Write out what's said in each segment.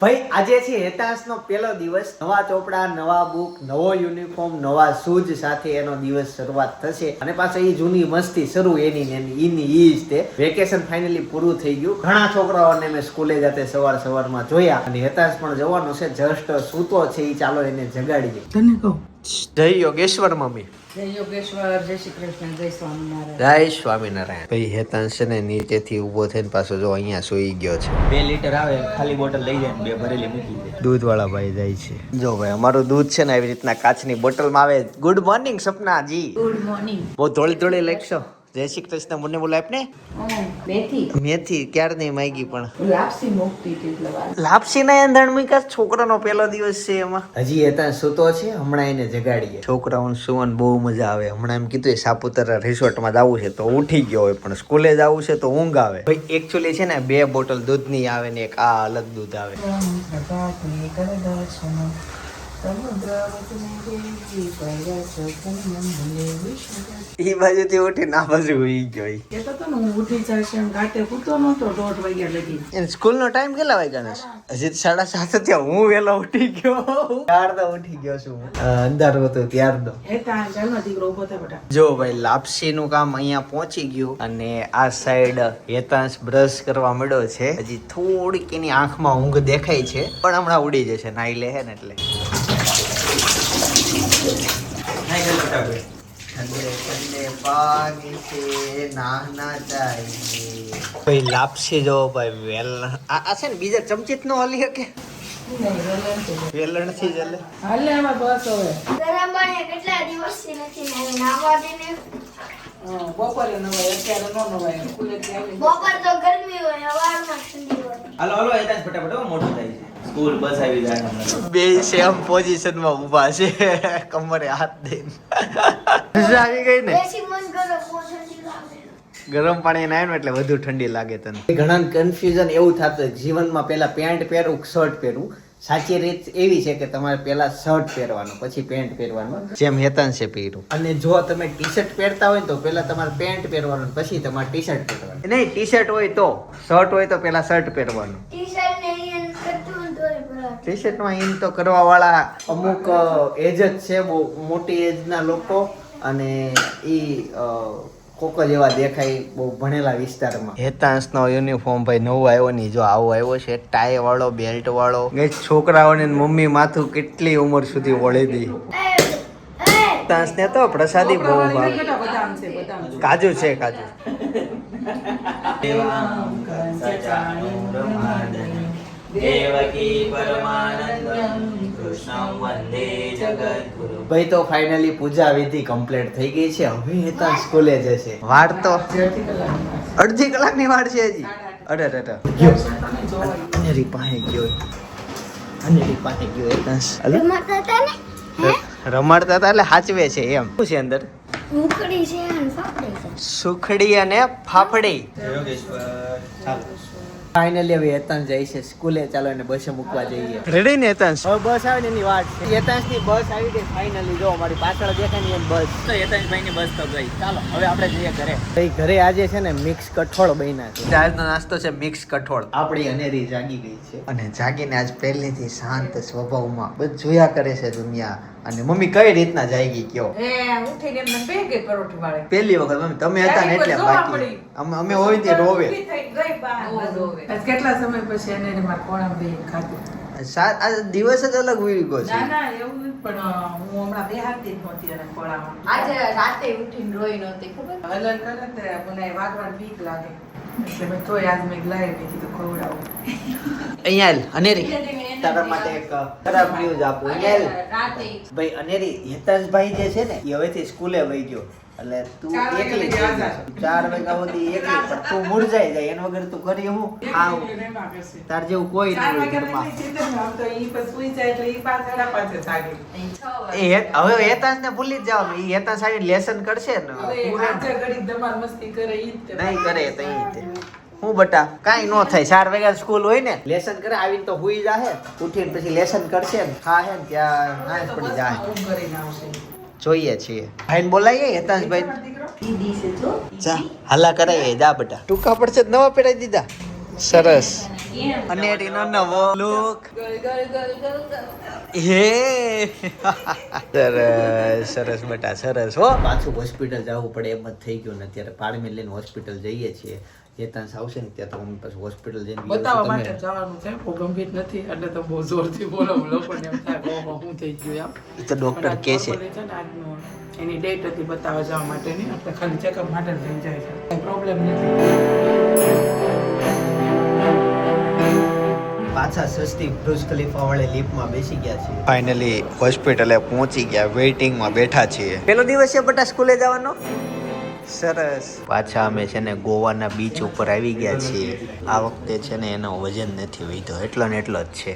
ભાઈ આજે છે હેતાંશનો પહેલો દિવસ. નવા ચોપડા, નવા બુક, નવો યુનિફોર્મ, નવા શૂઝ સાથે એનો દિવસ શરૂઆત થશે અને પાછો એ જૂની મસ્તી શરૂ એની જ તે વેકેશન ફાઇનલી પૂરું થઈ ગયું. ઘણા છોકરાઓને મેં સ્કૂલે જાતે સવારમાં જોયા અને હેતાંશ પણ જવાનો છે. જસ્ટ સૂતો છે એ, ચાલો એને જગાડીએ. તને કહું જય યોગેશ્વર મમ્મી. જય યોગેશ્વર, જય શ્રી કૃષ્ણ, જય સ્વામિનારાયણ. જય સ્વામિનારાયણ. ભાઈ હેતાંશ છે ને નીચેથી ઊભો થઈને પાછો જો અહીંયા સૂઈ ગયો છે. 2 લીટર આવે ખાલી બોટલ લઈ જાય 2 ભરેલી મૂકી દે. દૂધ વાળા ભાઈ જાય છે. જો ભાઈ અમારું દૂધ છે ને આવી રીતના કાચની બોટલમાં આવે. Good morning Sapnaji. Good morning. બહુ થોડી લખશો. જય શ્રી કૃષ્ણ મને બોલાય ને. મેથી ક્યારની માંગી પણ લાપસી મુકતી હતી એટલે વાર. લાપસી ના એંધણ મીકા છોકરાનો પહેલો દિવસ છે એમાં. હજી એ ત્યાં સૂતો છે, હમણાં એને જગાડીએ. છોકરાઓને સુવન બહુ મજા આવે. હમણાં એમ કીધું સાપુતારા રિસોર્ટમાં જવું છે તો ઉઠી ગયો હોય, પણ સ્કૂલે જવું છે તો ઊંઘ આવે. ભાઈ એકચ્યુઅલી છે ને 2 બોટલ દૂધની આવે ને એક આ અલગ દૂધ આવે. ઈ બાજુથી ઉઠીને આ બાજુ ઉઈ ગયો. કેતો તો ને હું ઉઠી જશે એમ ઘાટે પૂતો નતો 2:30 વાગ્યા લગી. એને સ્કૂલનો ટાઈમ કેટલા વાગ્યાનો છે? હજી 7:30 થયા. હું વેલો ઉઠી ગયો. ત્યારનો ઉઠી ગયો છું હું. અંધારું હતું ત્યારનો. હેતા ચાલનો દીકરો ઉભો થાય બેટા. જો ભાઈ લાપસી નું કામ અહીંયા પહોંચી ગયું અને આ સાઈડ હેતાંશ બ્રશ કરવા મળ્યો છે. હજી થોડીક એની આંખમાં ઊંઘ દેખાય છે, પણ હમણાં ઉડી જશે નાઈ લે ને એટલે. ઠંડે ઠંડે પાણી से नहाना चाहिए. ભાઈ લાપસી જો ભાઈ વેલ આ છે ને બીજા ચમચીત નો હલી શકે. વેલણ થી જ હલે. હાલે આમાં બસ હવે. ગરમ પાણી કેટલા દિવસથી નથી નાવા દેને. બપોરે નવાય, અત્યારે નો નવાય. સ્કૂલેથી આવીને બપોર તો ગરમી હોય, સવારમાં ઠંડી હોય. હાલો એતા જ ફટાફટ મોટું થાય છે. સ્કૂલ બસ આવી જાય હમણાં. બે સેમ પોઝિશન માં ઊભા છે, કમરે હાથ દઈને. મજા આવી ગઈ ને. બેસી મન કરો બહુ ઠંડી લાગે. ગરમ પાણી નાય એટલે વધુ ઠંડી લાગે તને. ઘણા કન્ફ્યુઝન એવું થતું જીવનમાં, પહેલા પેન્ટ પહેરવું શર્ટ પહેરવું. સાચી રીત એવી છે કે તમારે પહેલા શર્ટ પહેરવાનું, પછી પેન્ટ પહેરવાનું, જેમ હેતાંશે પહેર્યું. અને જો તમે ટી શર્ટ પહેરતા હોય તો પહેલા તમારે પેન્ટ પહેરવાનું, પછી તમારે ટી શર્ટ પહેરવાનું. નહીં, ટી શર્ટ હોય તો, શર્ટ હોય તો પહેલા શર્ટ પહેરવાનું. ટી-શર્ટ ને ઈન કરતું તોય બરાબર. ટી શર્ટમાં ઇન તો કરવા વાળા અમુક એજ જ છે, બહુ મોટી એજ ના લોકો, અને ઈ કોકો જેવા દેખાય બહુ ભણેલા વિસ્તારમાં. હેતાંશનો યુનિફોર્મ ભાઈ નવો આવ્યો નહીં, જો આવો આવ્યો છે, ટાઈ વાળો, બેલ્ટ વાળો. ગઈ છોકરાઓને મમ્મી માથું કેટલી ઉંમર સુધી વળી દી. હેતાંશને તો પ્રસાદી બહુ ભાવે. બેટા બદામ છે, બદામ. કાજુ છે, કાજુ. દેવકી પરમાનંદમ કૃષ્ણં વંદે જગદ્ગુરુ. ભાઈ તો ફાઇનલી પૂજા વિધિ કમ્પ્લીટ થઈ ગઈ છે. હવે હેતાંશ સ્કૂલે જશે. વાડ તો અડધી કલાકની વાડ છે હજી. અરે અનેરી પાસે ગયો. હેતાંશ રમતા હતા ને? રમાડતા હતા એટલે હાચવે છે એમ. શું છે અંદર? ઉકળી છે અને ફાફડી છે. સુખડી અને ફાફડી. યોગેશ્વર ચાલો. ફાઇનલી હવે હેતાંશ જાય છે સ્કૂલે. ચાલો એને બસે મૂકવા જઈએ. રેડી ને હેતાંશ? હવે બસ આવે ને એની વાત છે. હેતાંશની બસ આવી ગઈ ફાઇનલી. જો અમારી પાછળ દેખાય ને એમ બસ. તો યતાંશભાઈની બસ તો ગઈ. ચાલો હવે આપણે જઈએ ઘરે. ભાઈ ઘરે આજે છે ને મિક્સ કઠોળ બન્યા છે. આજનો નાસ્તો છે મિક્સ કઠોળ. આપણી અનેરી જાગી ગઈ છે અને જાગીને આજ પહેલેથી શાંત સ્વભાવમાં બધું જોયા કરે છે દુનિયા. અને મમ્મી કઈ રીતના જાગી કયો? ઉઠીને એમને બે ગઈ પરોઠી વાળે. પહેલી વખત મમ્મી તમે હતા ને એટલે બાકી અમે હોય તે રોવે. કેટલા સમય પછી એને મારા કોણા બે ખાધું. આ દિવસ જ અલગ હોય ગયો છે. ના એવું નથી, પણ હું હમણાં બેહાતી જ નહોતી અને ખોળામાં. આજે રાતે ઉઠીને રોઈ નહોતી ખબર. હલન કરે તે મને વાગવાની બીક લાગે, એટલે મેં તોય આજ મેં લાવી મેં કીધું ખવડાવું. અહીંયા અનેરી તારા માટે એક ખરાબ ન્યૂઝ આપું. અહીંયા રાતે ભાઈ અનેરી હેતાંશભાઈ જે છે ને એ હવેથી સ્કૂલે વહી ગયો. એટલે તું 4 વાગે એકલી થઈ જશે. 4 વાગ્યા સુધી એકલી, પણ તું મૂળજાઈ જાય. એના વગર તું કરી હું આવ. તાર જેવું કોઈ નહીં હોય ઘરમાં. હવે હેતાંશને ભૂલી જ જવાનું. એ હેતાંશ આવીને લેસન કરશે ને નહીં કરે તો હું બટા કાઈ નો થાય. 4 વાગ્યા સ્કૂલ હોય ને, લેસન કરે આવીને તો હુઈ જાહે. ઉઠીને પછી લેસન કરશે ને ખાહે ને ત્યાં ના પડી જાય. જોઈએ છીએ. ભાઈને બોલાવીએ હેતાંશભાઈ. જા હાલા કરાવીએ. જા બેટા. ટૂંકા પડશે નવા પહેરાવી દીધા. સરસ અનેરીનો નવો લુક હે સરસ સરસ બેટા સરસ હો. પાછું હોસ્પિટલ જવું પડે એમ જ થઈ ગયું ને અત્યારે પાડમી લઈને હોસ્પિટલ જઈએ છીએ. ચેતન આવશે ને ત્યાં તો હું પછી હોસ્પિટલ જઈને બતાવવા માટે જવાનું છે. બહુ ગંભીર નથી એટલે તો બહુ જોરથી બોલો લોકોને એમ થાય ઓહો હું થઈ ગયું એમ. એ તો ડોક્ટર કહે છે ને આજનો એની ડેટ હતી બતાવવા જવા માટેની એટલે ખાલી ચેકઅપ માટે જ લઈ જાય છે. કઈ પ્રોબ્લેમ નથી. પાછા સસ્તી બ્રુજ ખલીફા વાળી લિફ્ટમાં બેસી ગયા છીએ. ફાઇનલી હોસ્પિટલે પહોંચી ગયા, વેઇટિંગમાં બેઠા છીએ. પેલો દિવસ છે બટા સ્કૂલે જવાનો. સરસ. પાછા અમે છે ને ગોવાના બીચ ઉપર આવી ગયા છીએ. આ વખતે છે ને એનો વજન નથી વધ્યો, એટલો ને એટલો જ છે.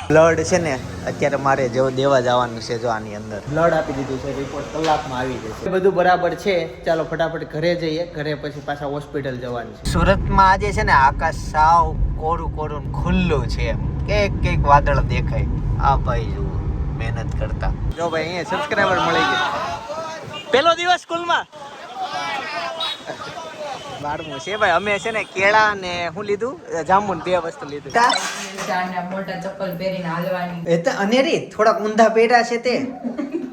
બ્લડ છે ને અત્યારે મારે જો દેવા જવાનું છે, જો આની અંદર બ્લડ આપી દીધું છે. રિપોર્ટ કલાકમાં આવી જશે. બધું બરાબર છે. ચાલો ફટાફટ ઘરે જઈએ. ઘરે પછી પાછા હોસ્પિટલ જવાનું છે. સુરતમાં આજે છે ને આકાશ સાવ કોરું કોરું ખુલ્લું છે. એક વાદળ દેખાય. આ ભાઈ જુઓ મહેનત કરતા. જો ભાઈ અહીંયા સબસ્ક્રાઇબર મળી ગયા. પેલો દિવસ સ્કૂલમાં 12મું છે ભાઈ. અમે છે ને કેળા ને શું લીધું, જાંબુન 2 વસ્તુ લીધું. મોટા ચપ્પલ પહેરીને હાલવાની. એ તો અનેરી થોડાક ઊંધા પેટા છે તે.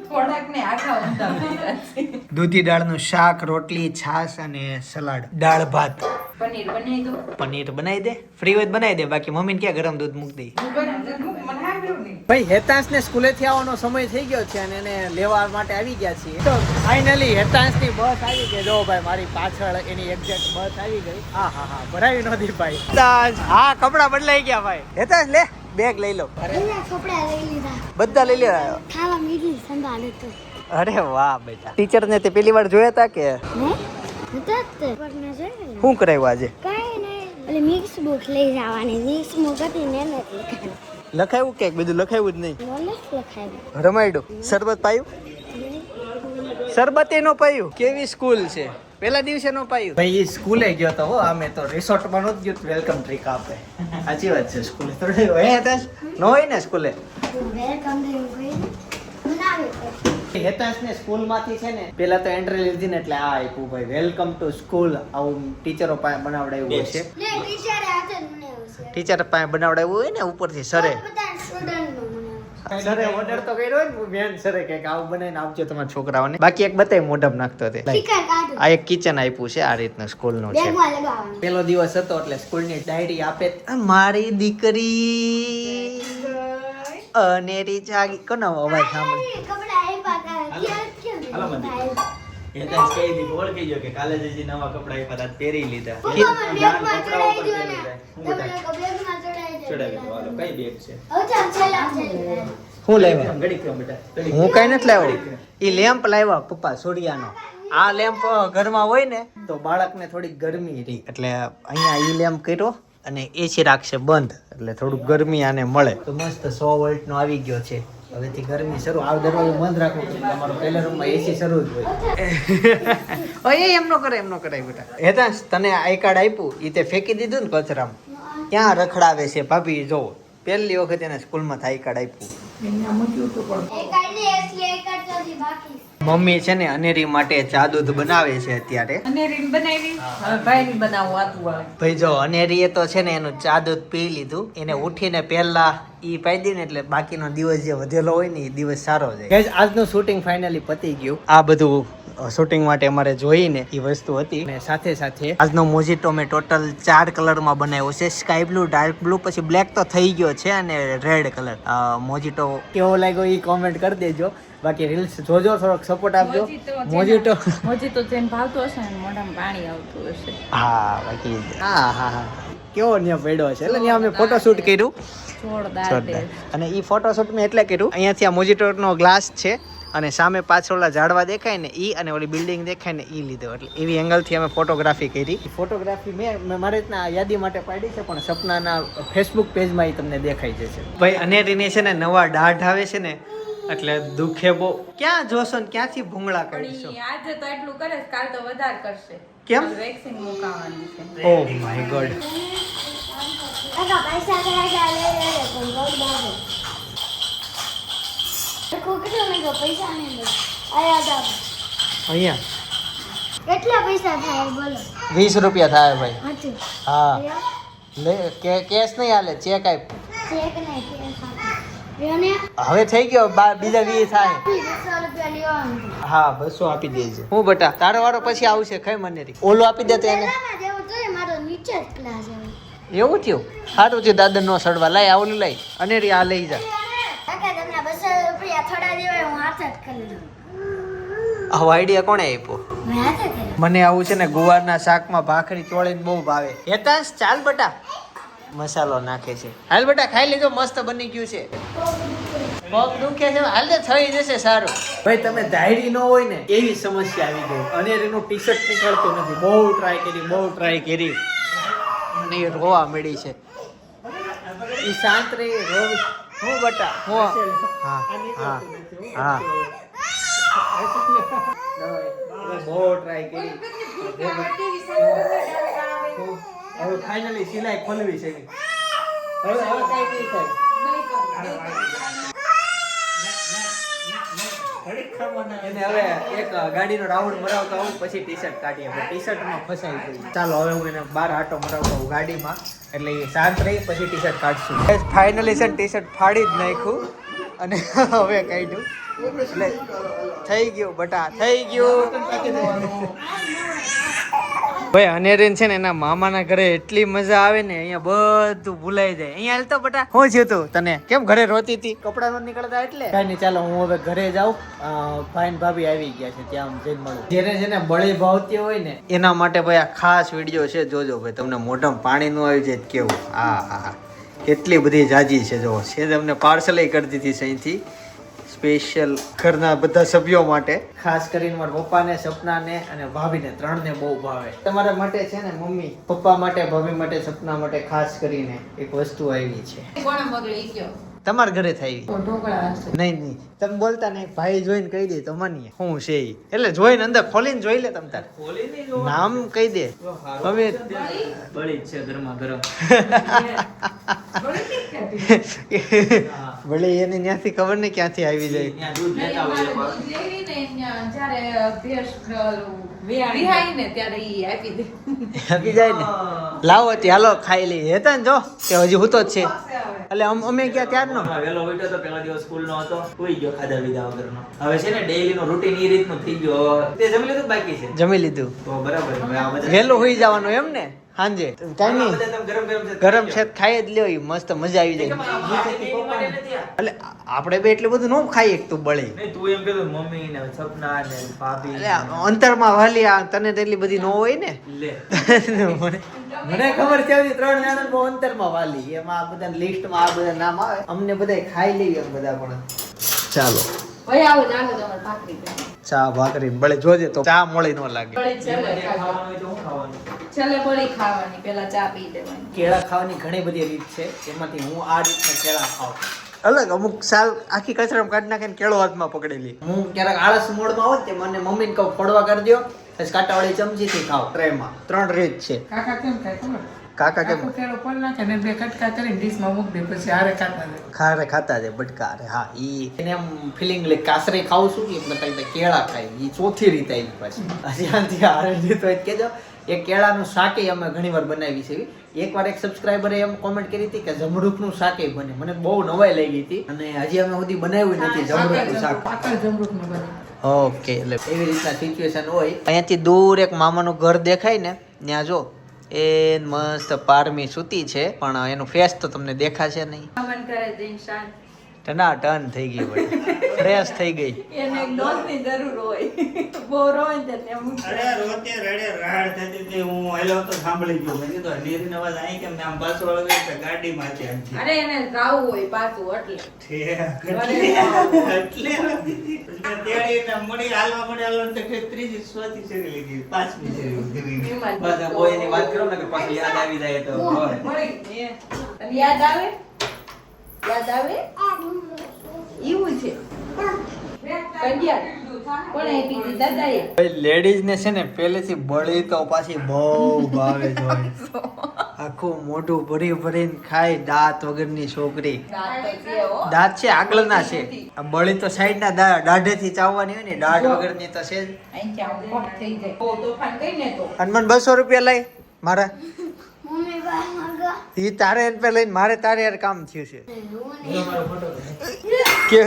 થોડાક ને આખા ઊંધા પહેર્યા છે. દૂધી દાળનું શાક, રોટલી, છાશ અને સલાડ. દાળ ભાત. પનીર બનાવી દો. પનીર બનાવી દે. ફ્રી હોય બનાવી દે. બાકી મમ્મીને ક્યાં ગરમ દૂધ મૂકી દે. મને હાંભળ્યું નહીં. ભાઈ હેતાંશને સ્કૂલેથી આવવાનો સમય થઈ ગયો છે અને એને લેવા માટે આવી ગયા છીએ. તો ફાઇનલી હેતાંશની બસ આવી ગઈ. જો ભાઈ મારી પાછળ એની એક્ઝેક્ટ બસ આવી ગઈ. હા હા હા ભરાવી નહોતી ભાઈ. હેતાંશ હા કપડા બદલાઈ ગયા ભાઈ. હેતાંશ લે બેગ લઈ લો. કપડા લઈ લીધા, બધા લઈ લેવા. ખાવા મીઠી સંભાળ તો અરે વાહ બેટા. ટીચર ને તે પેલી વાર જોયા હતા કે શું કરાવ્યું આજે? કઈ નહીં, એટલે મિક્સ બુક લઈ જવાની. મિક્સ બુક હતી ને એને લખાયું કે બધું લખાયું જ નહીં? નોલેજ લખાવ્યું. રમાડ્યું. શરબત પાયું? શરબત નો પાયું. કેવી સ્કૂલ છે? પેલા દિવસે નો પાયું. ભાઈ સ્કૂલે ગયો તો હો. અમે તો રિસોર્ટમાં નહોતું ગયું. વેલકમ ડ્રિંક આપે. સાચી વાત છે. સ્કૂલે તો નો હોય ને સ્કૂલે. વેલકમ ડ્રિંક બનાવી હેતાંશને સ્કૂલમાંથી છે ને પેલા તો એન્ટ્રી લીધી ને એટલે આ આપ્યું ભાઈ વેલકમ ટુ સ્કૂલ. આવું ટીચરો પાસે બનાવડાવ્યું છે. ને ટીચરે હાથે બનાવ્યું છે. ટીચર પાસે બનાવડાવ્યું હોય ને ઉપરથી સરે. બધા સ્ટુડન્ટનું બનાવ્યું. સરે ઓર્ડર તો કર્યો હોય ને બેન સરે કે આવું બનાવીને આપજો તમારા છોકરાઓને. બાકી એક બતાવી મોઢમ નાખતો તે. સ્ટીકર કાઢો. આ એક કિચન આપ્યું છે આ રીતનું સ્કૂલનું છે. બેગમાં લગાવવાનું. પેલો દિવસ હતો એટલે સ્કૂલની ડાયરી આપે. મારી દીકરી અનેરી જાગી. કોનો અવાજ સાંભળે? કપડા આપ્યા હતા. હાલો ક્યાં મંદિર. હેતાંશ કહી દીધું, ઓળખી ગયો કે કાલે જ હજી નવા કપડા આપ્યા હતા, પહેરી લીધા. બેગમાં ચડાઈ દો ને. હું તમને બતાવું. બેગમાં ચડાઈ દો. ચડાવી દો. હાલો કઈ બેગ છે? હવે ચાલ છેલ્લા છેલ્લા. હું લાવ્યા? ઘડીક થયો બેટા. ઘડીક. હું કઈ નથી લાવ્યો. ઈ લેમ્પ લાવ્યા પપ્પા સોડિયાનો. આ લેમ્પ ઘરમાં હોય ને તો બાળકને થોડી ગરમી રહી એટલે અહીંયા ઈ લેમ્પ કર્યો અને એસી રાખશે બંધ એટલે થોડુંક ગરમી આને મળે. તો મસ્ત 100 વોલ્ટ નો આવી ગયો છે. હવેથી ગરમી શરૂ. આ દરવાજો બંધ રાખો. તમારો પહેલા રૂમમાં એસી શરૂ જ હોય. ઓય એમ નો કરાય બેટા. હેતાંશ તને આઈ કાર્ડ આપ્યું ઈ તે ફેંકી દીધું ને કચરામાં. ક્યાં રખડાવે છે ભાભી? જોવો પહેલી વખત એને સ્કૂલમાં આઈ કાર્ડ આપ્યું. એને મૂક્યું હતું પણ એક કાઢને એસી એક કાઢ તો બાકી. મમ્મી છે ને અનેરી માટે ચા દૂધ બનાવે છે અત્યારે. અનેરીને બનાવી. હવે ભાઈની બનાવું આતું આવે. ભાઈ જો અનેરીએ તો છે ને એનું ચા દૂધ પી લીધું. એને ઉઠીને પહેલા ઈ પાઈ દે ને એટલે બાકીનો દિવસ જે વધેલો હોય ને એ દિવસ સારો જાય. ગાઈઝ આજનું શૂટિંગ ફાઇનલી પતી ગયું. આ બધું શૂટિંગ માટે અમારે જોઈને એ વસ્તુ હતી અને સાથે સાથે આજનો મોજીટો મેં ટોટલ 4 કલરમાં બનાવ્યો છે. સ્કાય બ્લુ, ડાર્ક બ્લુ, પછી બ્લેક તો થઈ ગયો છે અને રેડ કલર. મોજીટો કેવો લાગ્યો એ કોમેન્ટ કરી દેજો. બાકી રીલ્સ જોજો, થોડોક સપોર્ટ આપજો. મોજીટો જેને ભાવતો હશે ને મોઢામાં પાણી આવતું હશે. હા બાકી હા કેવો ન્યા પડ્યો છે એટલે ન્યા અમે ફોટોશૂટ કર્યું. જોરદાર. અને ઈ ફોટોશૂટ મેં એટલે કર્યું અહીંયાથી આ મોજીટોનો ગ્લાસ છે અને સામે પાછળ ઓલા ઝાડવા દેખાય ને ઈ અને ઓલી બિલ્ડિંગ દેખાય ને ઈ લીધો એટલે એવી એંગલથી અમે ફોટોગ્રાફી કરી. ફોટોગ્રાફી મેં મારી રીતના યાદી માટે પાડી છે પણ સપનાના ફેસબુક પેજમાં ઈ તમને દેખાઈ જશે. ભાઈ અનેરીને છે ને નવા દાઢ આવે છે ને એટલે દુખે બહુ. ક્યાં જોશો ને ક્યાંથી ભૂંગળા કાઢીશો? આજે તો એટલું કરે કાલ તો વધારે કરશે. કેમ? વેક્સિન મુકાવવાની છે. Oh my God. કાકા પૈસા કરાયા લે લે લે પણ બહુ બાબો કેટલા મેં પૈસા નહીં લે આયા દાબ અહીંયા કેટલા પૈસા થાય બોલો 20 રૂપિયા થાય ભાઈ. હાચું હા લે કેશ નહીં હાલે ચેક આપ. ચેક નહીં કે રેને હવે થઈ ગયો બીજા 20 થાય. 200 રૂપિયા લેવાનું હા 200 આપી દેજે. હું બટા તારો વાળો પછી આવશે ખઈ મને રી. ઓલો આપી દે તો એને. પેલામાં જેવું જોઈએ મારો નીચે જ ક્લાસ આવે એવું થયું સારું છે દાદર નો સડવા લાય આવલું લાય અને રી આ લઈ જા. કાકા તમને 200 રૂપિયા થોડા દેવાય હું હાથ જ કરી દઉં આવો આઈડિયા કોણે આપ્યો? મેં હાથ જ કર્યો મને આવું છે ને ગુવારના શાકમાં ભાખરી ચોળીને બહુ ભાવે. હેતાંશ ચાલ બટા મસાલો નાખે છે. હાલ બટા ખાઈ લીધો મસ્ત બની ગયું છે. પગ દુખે છે હાલ તો થઈ જશે સારું. ભાઈ તમે ધાયડી ન હોય ને એવી સમસ્યા આવી ગઈ અને એનું ટી-શર્ટ નીકળતું નથી. બહુ ટ્રાય કરી અને એ રોવા મળી છે. ઈ શાંત રહી રોવી હું બટા હું હા હા હા બહુ ટ્રાય કરી હવે ફાઇનલી સિલાઈ ખોલવી છે. હવે કઈ નહીં થાય. એને હવે એક ગાડીનો રાઉન્ડ મરાવતો આવું પછી ટી-શર્ટ કાઢીએ. ટી-શર્ટમાં ફસાઈ ગઈ. ચાલો હવે હું એને બહાર આટો મરાવતો આવું ગાડીમાં એટલે એ શાંત રહી પછી ટી-શર્ટ કાઢશું. ફાઇનલી છે ટી-શર્ટ ફાડી જ નાખ્યું અને હવે કાઢ્યું એટલે થઈ ગયું બટા થઈ ગયું. ભાઈ અનેરીન છે ને એના મામાના ઘરે એટલી મજા આવે ને અહીંયા બધું ભૂલાઈ જાય. અહીંયા હાલ તો બટા શું થયું તું તને? કેમ ઘરે રોતી હતી? કપડા નો નીકળતા એટલે કઈ નહીં. ચાલો હું હવે ઘરે જાઉં. ફાઈન ભાભી આવી ગયા છે ત્યાં જઈને મળું. જેને જેને બળી ભાવતી હોય ને એના માટે ભાઈ આ ખાસ વિડીયો છે જોજો ભાઈ. તમને મોઢામાં પાણી નું આવી જાય કેવું. હા હા કેટલી બધી જાજી છે જો છે તમને પાર્સલ કરી દીધી છે અહીંથી સ્પેશિયલ ઘરના બધા સભ્યો માટે. ખાસ કરીને મારા પપ્પાને સપનાને અને ભાભીને ત્રણને બહુ ભાવે. તમારા માટે છે ને મમ્મી પપ્પા માટે ભાભી માટે સપના માટે ખાસ કરીને એક વસ્તુ આવી છે. કોણે મોકલી ગયો? તમારા ઘરે થઈ ઢોકળા હશે. નહીં તમે બોલતા નહીં. ભાઈ જોઈને કહી દે તો માનીએ શું છે ઈ. એટલે જોઈને અંદર ખોલીને જોઈ લે તમ તાર નામ કહી દે. હવે બળી જ છે ગરમા ગરમ. ભલે એને ત્યાંથી ખબર નહીં ક્યાંથી આવી જાય. ત્યાં દૂધ લેતા હોય દૂધ લેવી ને ત્યાં જ્યારે ભેંસ વિહાઈ ને ત્યારે ઈ આપી દે. આપી જાય ને લાવો હતી હાલો ખાઈ લઈએ. હેતા ને જો કે હજી હું તો જ છે એટલે અમે ગયા ત્યારનો વેલો ઉઠ્યો તો પહેલા દિવસ સ્કૂલ નો હતો સુઈ ગયો ખાધા પીધા વગરનો. હવે છે ને ડેઈલી નો રૂટીન ઈ રીતનું થઈ ગયો. તે જમી લીધું બાકી છે? જમી લીધું. તો બરાબર. હવે આ બધા વહેલું હોઈ જવાનું એમ ને સાંજે કઈ આ નહીં. બધા તમે ગરમ ગરમ ગરમ છે ખાઈ જ લ્યો ઈ મસ્ત મજા આવી જાય. એટલે આપણે બે એટલું બધું ન ખાઈએ તું બળી. નહીં તું એમ કહેતો મમ્મી ને સપના ને ભાભી એટલે અંતરમાં વાલી આ તને તો એટલી બધી ન હોય ને. લે મને ખબર છે હજી 3 જણા બહુ અંતરમાં વાલી એમાં આ બધા લિસ્ટમાં આ બધા નામ આવે. અમને બધા ખાઈ લેવી એમ બધા પણ. ચાલો ભાઈ આવો જાગો તમારે ભાખરી ખાવા. ચા ભાખરી બળે જોજે તો ચા મોળી ન લાગે. બળી છેલ્લે ખાવાનું હોય તો હું ખાવાનું? છેલ્લે બળી ખાવાની પેલા ચા પી લેવાની. કેળા ખાવાની ઘણી બધી રીત છે એમાંથી હું આ રીતના કેળા ખાઉં. અલગ અમુક સાલ આખી કચરામાં કાઢી નાખે ને કેળો હાથમાં પકડેલી. હું ક્યારેક આળસ મોડમાં હોત તે મને મમ્મીને કહું ફોડવા કરી દો પછી કાંટાવાળી ચમચીથી ખાવ. ટ્રેમાં 3 રીત છે. કાકા કેમ ખાય ખબર? કાકા કેમ આખો કેળો પડ નાખે ને 2 કટકા કરીને ડીશમાં મૂક દે પછી હારે ખાતા રહે. ખારે ખાતા છે બટકા રે. હા ઈ એને એમ ફિલિંગ લે કાસરે ખાવું છું કે મતલબ કેળા ખાય. ઈ ચોથી રીત આવી પાછી. હજી આનથી હારે રીત હોય કેજો. એક કેળાનું શાકે અમે ઘણીવાર બનાવી છે. એકવાર એક સબસ્ક્રાઇબરે એમ કોમેન્ટ કરી હતી કે જમરૂખનું શાકે બને. મને બહુ નવાઈ લાગી હતી અને હજી અમે સુધી બનાવ્યું નથી જમરૂખનું શાક. પાકળ જમરૂખનું બને. ઓકે એટલે એવી રીતના સિચ્યુએશન હોય. અહીંયાથી દૂર એક મામાનું ઘર દેખાય ને ત્યાં જો એ મસ્ત પારમી સૂતી છે પણ એનું ફેસ તો તમને દેખાશે નહીં. મન કરે જઈને શાંત. ટન થઈ ગઈ ભાઈ ફ્રેશ થઈ ગઈ. એને એક ડોઝની જરૂર હોય. બહુ રોય ને એટલે હું અરે રોતે રડે રાડ થતી હતી. હું આયલો તો સાંભળી ગયો. મેં કીધું નીરનો અવાજ અહીં કેમ આમ પાછો વળગે તો ગાડીમાં છે આમથી. અરે એને રાવું હોય પાછું એટલે એટલે પછી મેં તેડીને મળી હાલવા તો કે ત્રીજી ચોથી શેરી લીધી પાંચમી શેરી એમાં જ બસ બોયની વાત કરો ને કે પછી યાદ આવી જાય તો હોય. મળી ગઈ. અને યાદ આવે? યાદ આવે? એવું છે. લેડીઝ ને છે ને પહેલેથી બળી તો પાછી બહુ ભાવે જ હોય. આખું મોઢું ભરી ભરીને ખાય દાંત વગરની છોકરી. દાંત છે આગળના છે, આ બળી તો સાઈડના દાઢેથી ચાવવાની હોય ને, દાઢ વગરની તો છે જ. હનુમાન 200 રૂપિયા લઈ મારા મમ્મી બહાર માંગો. ઈ તારે એને પે લઈને મારે તારે યાર કામ થયું છે કે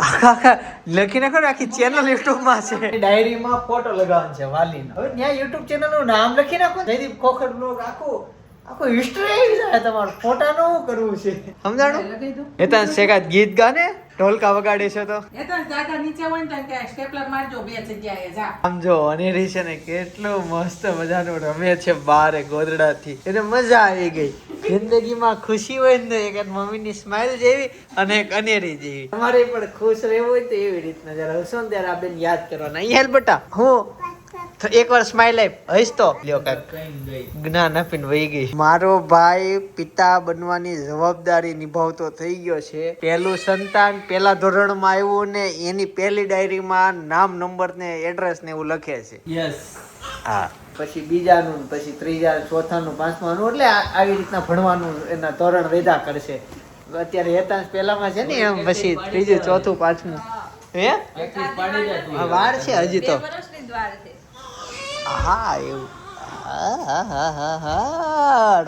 આખા લખી નાખો ને, આખી ચેનલ યુટ્યુબ માં છે, ડાયરીમાં ફોટો લગાવવાનો છે વાલીનો. હવે ત્યાં યુટ્યુબ ચેનલ નું નામ લખી નાખો, જયદીપ ખોખર બ્લોગ. આખું હિસ્ટ્રી આવી જાય તમારું. ફોટાનું શું કરવું છે સમજાણું? એ તો શેકાત ગીત ગાને, ઢોલકા વગાડે છે તો આમ જો અનેરી છે ને કેટલું મસ્ત મજાનું રમે છે બારે ગોદડાથી. એને મજા આવી ગઈ. જિંદગીમાં ખુશી હોય ને એક મમ્મીની સ્માઈલ જેવી અને એક અનેરી જેવી. તમારે પણ ખુશ રહેવું હોય તો એવી રીતના જરા હસો ને ત્યારે આ બેન યાદ કરવાના. અહીંયા બેટા હું એકવાર સ્માઈલ આપ હઈશ તો લ્યો કાંઈક જ્ઞાન આપીને વહી ગઈ. મારો ભાઈ પિતા બનવાની જવાબદારી નિભાવતો થઈ ગયો છે. પહેલું સંતાન પહેલા ધોરણમાં આવ્યું ને એની પહેલી ડાયરીમાં નામ, નંબર ને એડ્રેસ ને એવું લખે છે. હા, પછી બીજાનું, પછી ત્રીજા, ચોથાનું, પાંચમાનું, એટલે આવી રીતના ભણવાનું એના ધોરણ વેધા કરશે. અત્યારે હેતાંશ પહેલામાં છે ને એમ, પછી ત્રીજું, ચોથું, પાંચમું. હે વાર છે હજી તો. હા એવું.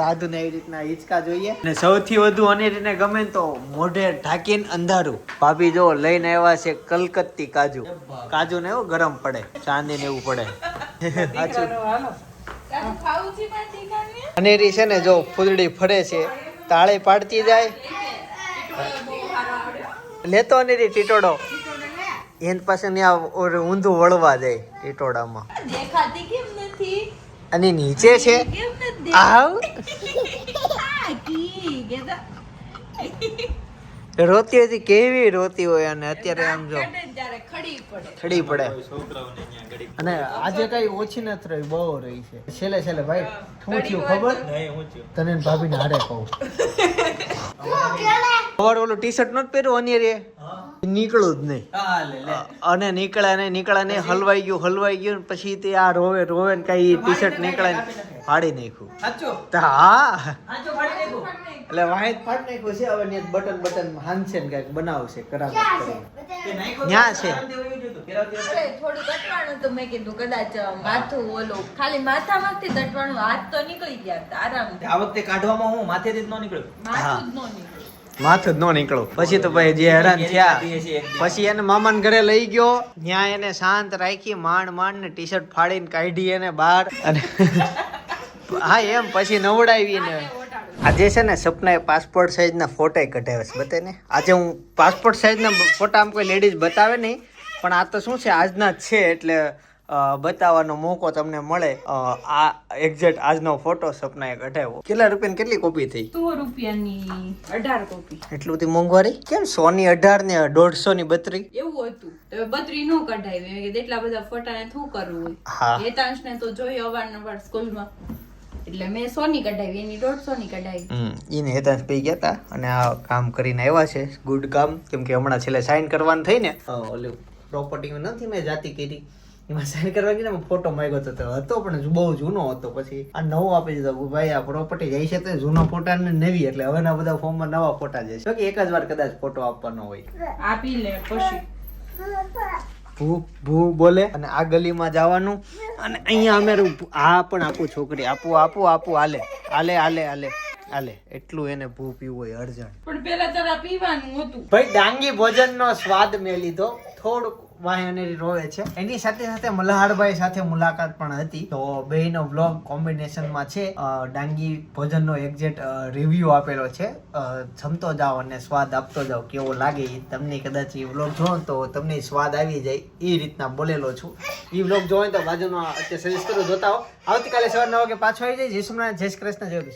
રાધુ ને એવી રીતના હિંચકા જોઈએ. અને સૌથી વધુ અનેરીને ગમે ને તો મોઢે ઢાંકીને અંધારું. ભાભી જો લઈને આવ્યા છે કલકત્તી કાજુ. કાજુ ને એવું ગરમ પડે, ચાંદી ને એવું પડે. અનેરી છે ને જો ફૂલડી ફરે છે, તાળે પાડતી જાય. લેતો અનેરી ટીટોડો એન પાસે ઊંધું વળવા જાય ટીટોડામાં. દેખાતી કેમ નથી? અને નીચે છે આવ રોતી હતી, કેવી રોતી હોય. અને અત્યારે આમ જો ખડી પડે. અને આજે કઈ ઓછી નથી રહી, બહુ રહી છે. છેલ્લે છેલ્લે ભાઈ શું થયું ખબર? તને ભાભી ને હારે કહું. ખબર ઓલું ટી શર્ટ નતું પહેર્યું અનિયરે, નીકળું જ નહીં. અને નીકળ્યા નહીં, હલવાઈ ગયું. પછી તે આ રોવે ને કઈ ટી શર્ટ નીકળે ફાડી નાખ્યું. હા એટલે વાહિદ ફાડી નાખ્યું છે. હવે બટન હાંચશે ને કઈક બનાવશે, કરાવશે. ત્યાં છે થોડું તટવાનું તો મેં કીધું કદાચ માથું ઓલું ખાલી માથામાંથી તટવાનું, હાથ તો નીકળી ગયા આરામથી. આ વખતે કાઢવામાં હું માથેથી જ ન નીકળ્યું. માથું જ ન નીકળ્યું. માથું જ ન નીકળું. પછી તો ભાઈ જે હેરાન થયા, પછી એને મામાને ઘરે લઈ ગયો. ત્યાં એને શાંત રાખી, માંડ ને ટી શર્ટ ફાડીને કાઢી એને બહાર. અને હા એમ પછી નવડાવીને આજે છે ને સપનાએ પાસપોર્ટ સાઈઝના ફોટા કઢાવ્યા છે. બતાય ને આજે હું પાસપોર્ટ સાઈઝના ફોટા આમ કોઈ લેડીઝ બતાવે નહીં, પણ આ તો શું છે આજના જ છે એટલે બતાવવાનો મોકો તમને મળે. આ એક્ઝેક્ટ આજનો ફોટો સપનાએ કઢાવ્યો. કેટલા રૂપિયાની કેટલી કોપી થઈ? 100 રૂપિયાની 18 કોપી. એટલું બધી મોંઘવારી કેમ? 100 ની 18 ને 150 ની 32 એવું હતું. તો 32 નો કઢાવ્યું કે એટલા બધા ફોટાને શું કરવું હોય. હા, હેતાંશને તો જોઈ અવારનવાર સ્કૂલમાં, એટલે મેં 100 ની કઢાવી, એની 150 ની કઢાવી. એને હેતાંશ પી ગયા હતા અને આ કામ કરીને આવ્યા છે. ગુડ કામ. કેમ કે હમણાં છેલ્લે સાઈન કરવાનું થઈ ને, ઓલું પ્રોપર્ટી નથી મેં જાતિ કરી, એમાં સાઈન કરવા ગઈ ને ફોટો માંગ્યો હતો પણ બહુ જૂનો હતો. પછી આ નવો આપી દીધો. ભાઈ આ પ્રોપર્ટી જાય છે તો જૂનો ફોટા ને નવી, એટલે હવેના બધા ફોર્મમાં નવા ફોટા જાય છે. એક જ વાર કદાચ ફોટો આપવાનો હોય. આપી લે પછી ભૂ ભૂ બોલે. અને આ ગલીમાં જવાનું અને અહીંયા અમે આ પણ આપું છોકરી, આપું હાલે એટલું એને ભૂ પીવું હોય અર્જન્ટ. પણ પેલા તારા પીવાનું હતું. ભાઈ ડાંગી ભોજનનો સ્વાદ મેં લીધો. થોડુંક વાહી અનેરી રોવે છે. એની સાથે સાથે મલ્હારભાઈ સાથે મુલાકાત પણ હતી. તો બેયનો વ્લોગ કોમ્બિનેશનમાં છે. ડાંગી ભોજનનો એક્ઝેક્ટ રિવ્યુ આપેલો છે. જમતો જાઓ અને સ્વાદ આપતો જાઓ, કેવો લાગે તમને. કદાચ એ વ્લોગ જોવો તો તમને સ્વાદ આવી જાય એ રીતના બોલેલો છું. એ વ્લોગ જોવો તો બાજુમાં અત્યારે સજેસ્ટ કરું, જોતા હો. આવતીકાલે સવાર 9 વાગે પાછો આવી જાય. જય સોમનાથ, જય શ્રી કૃષ્ણ, જય